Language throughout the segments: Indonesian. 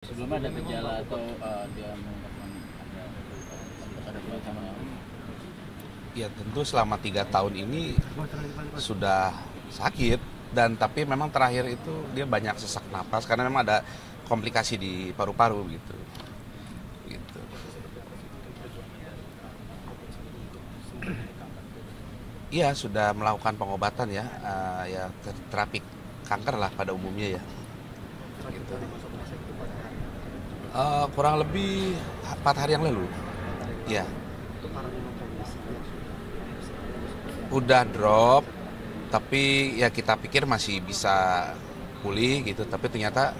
Sebelumnya ada gejala atau dia mengungkapkan ada sama. Ya tentu selama 3 tahun ini sudah sakit, dan tapi memang terakhir itu dia banyak sesak napas karena memang ada komplikasi di paru-paru gitu. Iya, sudah melakukan pengobatan ya, ya terapi kanker lah pada umumnya ya. Gitu. Kurang lebih 4 hari yang lalu. Ya, udah drop, tapi ya kita pikir masih bisa pulih gitu. Tapi ternyata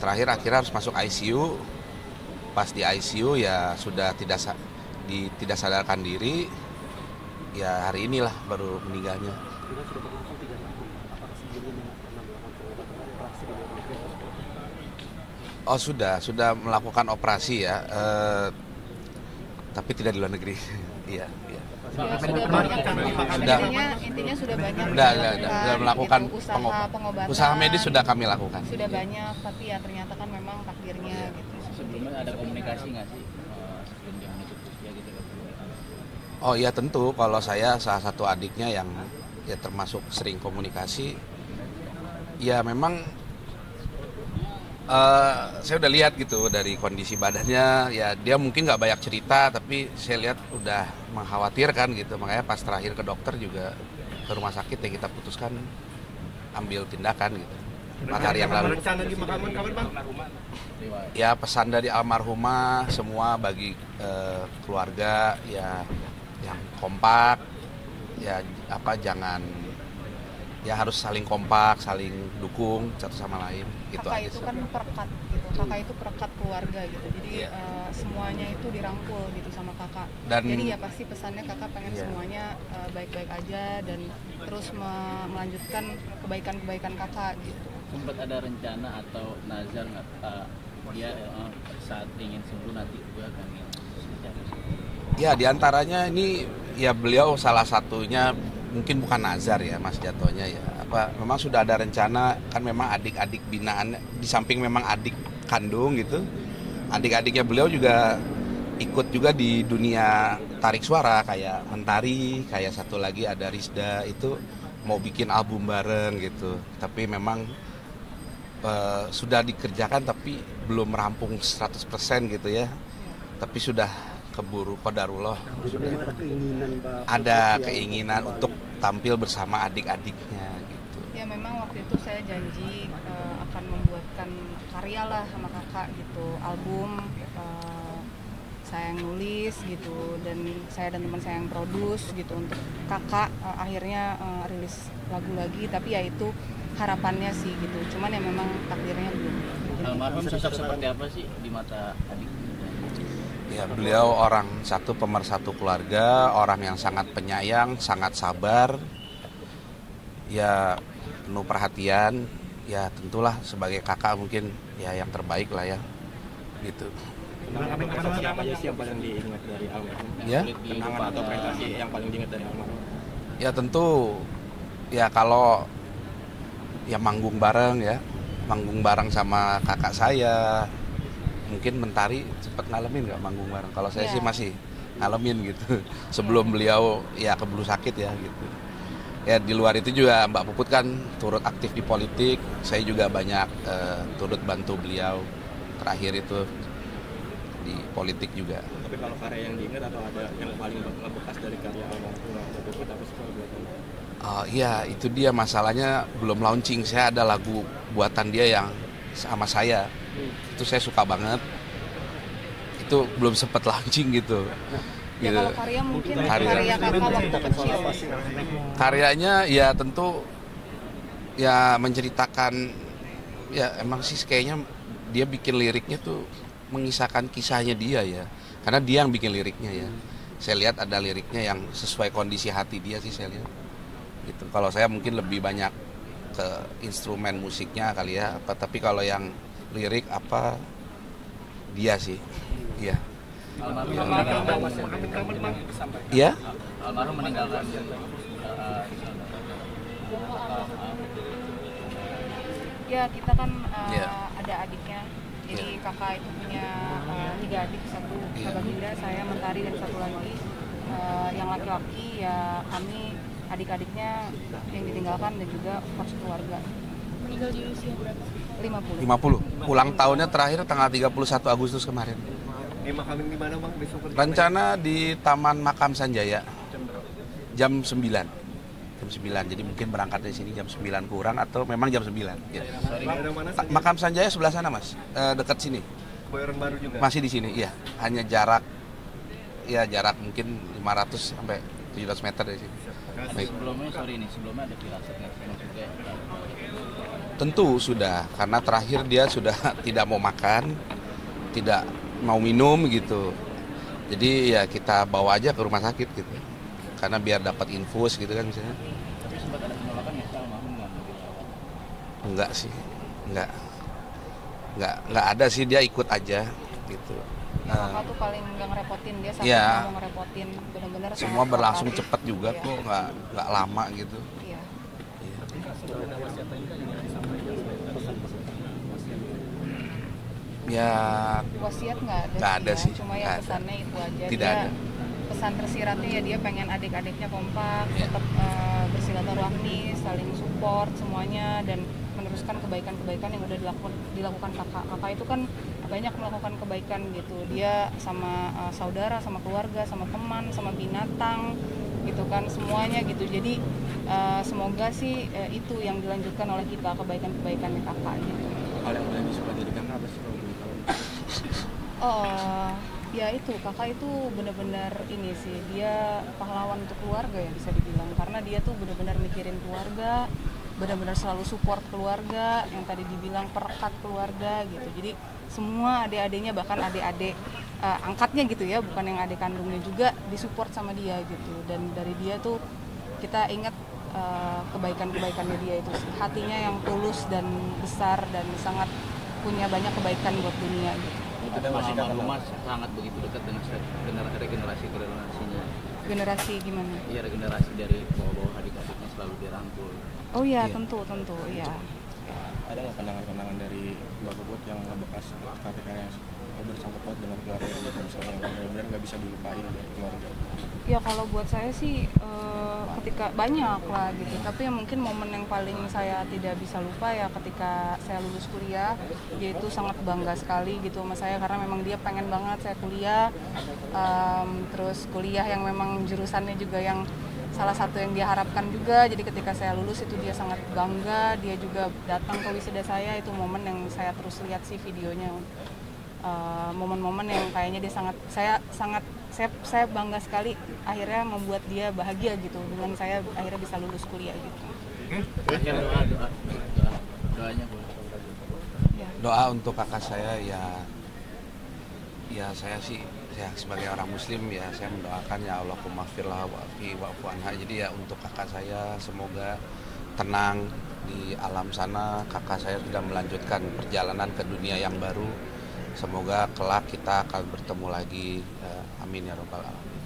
terakhir akhirnya harus masuk ICU. Pas di ICU ya sudah tidak sadarkan diri. Ya hari inilah baru meninggalnya. Oh sudah melakukan operasi ya, tapi tidak di luar negeri. Iya, iya. Ya, sudah banyak kan? Sudah. Intinya sudah banyak. Sudah melakukan gitu, pengobatan. usaha medis sudah kami lakukan. Sudah banyak, tapi ya ternyata kan memang takdirnya gitu. Sebelumnya ada komunikasi nggak sih sebelum dia menutup usia gitu? Oh iya tentu, kalau saya salah satu adiknya yang ya termasuk sering komunikasi, ya memang saya udah lihat gitu dari kondisi badannya, ya dia mungkin nggak banyak cerita, tapi saya lihat udah mengkhawatirkan gitu, makanya pas terakhir ke dokter juga ke rumah sakit ya kita putuskan ambil tindakan gitu. 4 hari yang lalu. Rencana di pemakaman kapan, Bang? Ya pesan dari almarhumah semua bagi keluarga ya yang kompak, ya jangan, ya harus saling kompak, saling dukung satu sama lain gitu Kakak aja. itu kan perekat gitu. Kakak itu perekat keluarga gitu. Jadi semuanya itu dirangkul gitu sama kakak. Jadi ya pasti pesannya kakak pengen semuanya baik-baik aja dan terus melanjutkan kebaikan-kebaikan kakak gitu. Sempat ada rencana atau nazar nggak dia saat ingin sembuh nanti juga pengen mencari? Ya diantaranya ini ya beliau salah satunya, mungkin bukan nazar ya Mas jatuhnya ya, memang sudah ada rencana kan, memang adik-adik binaan di samping memang adik kandung gitu, adik-adiknya beliau juga ikut juga di dunia tarik suara, kayak Mentari, kayak satu lagi ada Rizda, itu mau bikin album bareng gitu, tapi memang sudah dikerjakan tapi belum rampung 100% gitu ya, tapi sudah keburu qadarullah, ada keinginan untuk tampil bersama adik-adiknya gitu. Ya memang waktu itu saya janji akan membuatkan karya lah sama kakak gitu, album saya yang nulis gitu, dan saya dan teman saya yang produce gitu untuk kakak. Akhirnya rilis lagu lagi, tapi ya itu harapannya sih gitu, cuman ya memang takdirnya belum. Almarhum sosok seperti apa sih di mata adik? Ya beliau orang satu pemersatu keluarga, orang yang sangat penyayang, sangat sabar, ya penuh perhatian, ya tentulah sebagai kakak mungkin ya yang terbaik lah ya, gitu. Kenangan apa aja sih yang paling diingat dari almarhum? Ya? Kenangan atau prestasi yang paling diingat dari almarhum? Ya tentu, ya kalau ya manggung bareng sama kakak saya. Mungkin Mentari sempat ngalamin nggak manggung bareng? Kalau saya sih masih ngalamin gitu. Sebelum beliau ya keburu sakit ya gitu. Ya di luar itu juga Mbak Puput kan turut aktif di politik. Saya juga banyak turut bantu beliau terakhir itu di politik juga. Tapi kalau karya yang diingat atau ada yang paling ngebekas dari karya almarhum Mbak Puput apa sih kalau boleh tahu? Iya itu dia masalahnya, belum launching. Saya ada lagu buatan dia yang sama saya. Itu saya suka banget, itu belum sempat launching gitu. Ya kalau karya mungkin karya kakak waktu kecil. Karyanya ya tentu ya menceritakan, ya emang sih kayaknya dia bikin liriknya tuh mengisahkan kisahnya dia ya, karena dia yang bikin liriknya ya. Saya lihat ada liriknya yang sesuai kondisi hati dia sih saya lihat gitu. Kalau saya mungkin lebih banyak ke instrumen musiknya kali ya, tapi kalau yang lirik apa dia sih, iya. Iya? Almarhum meninggalkan Ya kita kan ada adiknya Jadi kakak itu punya 3 adik, satu Iya. Baginda, saya Mentari, dan satu lagi yang laki-laki ya kami adik-adiknya yang ditinggalkan dan juga kos keluarga. Meninggal di usia berapa? 50. 50. Ulang tahunnya terakhir tanggal 31 Agustus kemarin. Dimakamin di mana bang besok? Rencana di Taman Makam Sanjaya Jam berapa? jam 9. Jam 9. Jadi mungkin berangkat dari sini jam 9 kurang atau memang jam 9. Ya. Daerah mana saja? Makam Sanjaya sebelah sana, Mas. Dekat sini. Kebayoran Baru juga. Masih di sini, iya. Hanya jarak mungkin 500 sampai 700 meter dari sini. Baik. Sebelumnya ada firasat nggak sih maksudnya? Tentu sudah, karena terakhir dia sudah tidak mau makan, tidak mau minum gitu. Jadi ya kita bawa aja ke rumah sakit gitu. Karena biar dapat infus gitu kan misalnya. Tapi sempat ada penolakan ya soal almarhum nggak mau dirawat? Enggak sih, enggak ada sih, dia ikut aja gitu. Kakak tuh paling nggak ngerepotin, dia sangat Iya. nggak mau ngerepotin, benar-benar Semua sangat berlangsung kooperatif. cepat juga Iya. kok, nggak lama gitu. Iya. Ya Wasiat nggak Nggak ada ya. sih, Cuma nggak ya ada. pesannya itu aja. Tidak Dia ada. pesan tersiratnya ya dia pengen adik-adiknya kompak, Iya. tetap bersilaturahmi, saling support semuanya, dan meneruskan kebaikan-kebaikan yang udah dilakukan kakak. Kakak itu kan banyak melakukan kebaikan gitu. Dia sama saudara, sama keluarga, sama teman, sama binatang gitu kan, semuanya gitu. Jadi semoga sih itu yang dilanjutkan oleh kita, kebaikan-kebaikannya kakak gitu. Hal yang paling disuka dari kakak apa sih? Oh, ya itu kakak itu benar-benar ini sih, dia pahlawan untuk keluarga ya bisa dibilang, karena dia tuh benar-benar mikirin keluarga, benar-benar selalu support keluarga, yang tadi dibilang perekat keluarga gitu. Jadi semua adik-adiknya, bahkan adik-adik angkatnya gitu ya, bukan yang adik kandungnya juga disupport sama dia gitu. Dan dari dia tuh kita ingat kebaikan-kebaikannya dia itu sih, hatinya yang tulus dan besar dan sangat punya banyak kebaikan buat dunia gitu. Ada almarhum sangat begitu dekat dengan regenerasinya. Generasi gimana? Iya, regenerasi dari bawah-bawah adik-adiknya selalu dirangkul. Oh iya, Iya. tentu iya. Ada nggak pandangan-pandangan dari Bapak Bot yang bekas KPK yang bersangkut paut dengan keluarga gitu, misalnya yang benar-benar nggak bisa dilupain dari keluarga? Ya kalau buat saya sih ketika banyak lah gitu, tapi yang mungkin momen yang paling saya tidak bisa lupa ya ketika saya lulus kuliah. Dia itu sangat bangga sekali gitu sama saya, karena memang dia pengen banget saya kuliah, terus kuliah yang memang jurusannya juga yang salah satu yang dia harapkan juga. Jadi ketika saya lulus itu dia sangat bangga, dia juga datang ke wisuda saya. Itu momen yang saya terus lihat sih videonya, momen-momen yang kayaknya dia saya bangga sekali akhirnya membuat dia bahagia gitu dengan saya akhirnya bisa lulus kuliah gitu. Akhir doanya boleh. Ya. Doa untuk kakak saya ya saya sih, saya sebagai orang muslim ya saya mendoakan ya Allahumma firlah wa'fu anha. Jadi ya untuk kakak saya semoga tenang di alam sana, kakak saya sudah melanjutkan perjalanan ke dunia yang baru. Semoga kelak kita akan bertemu lagi. Amin ya rabbal alamin.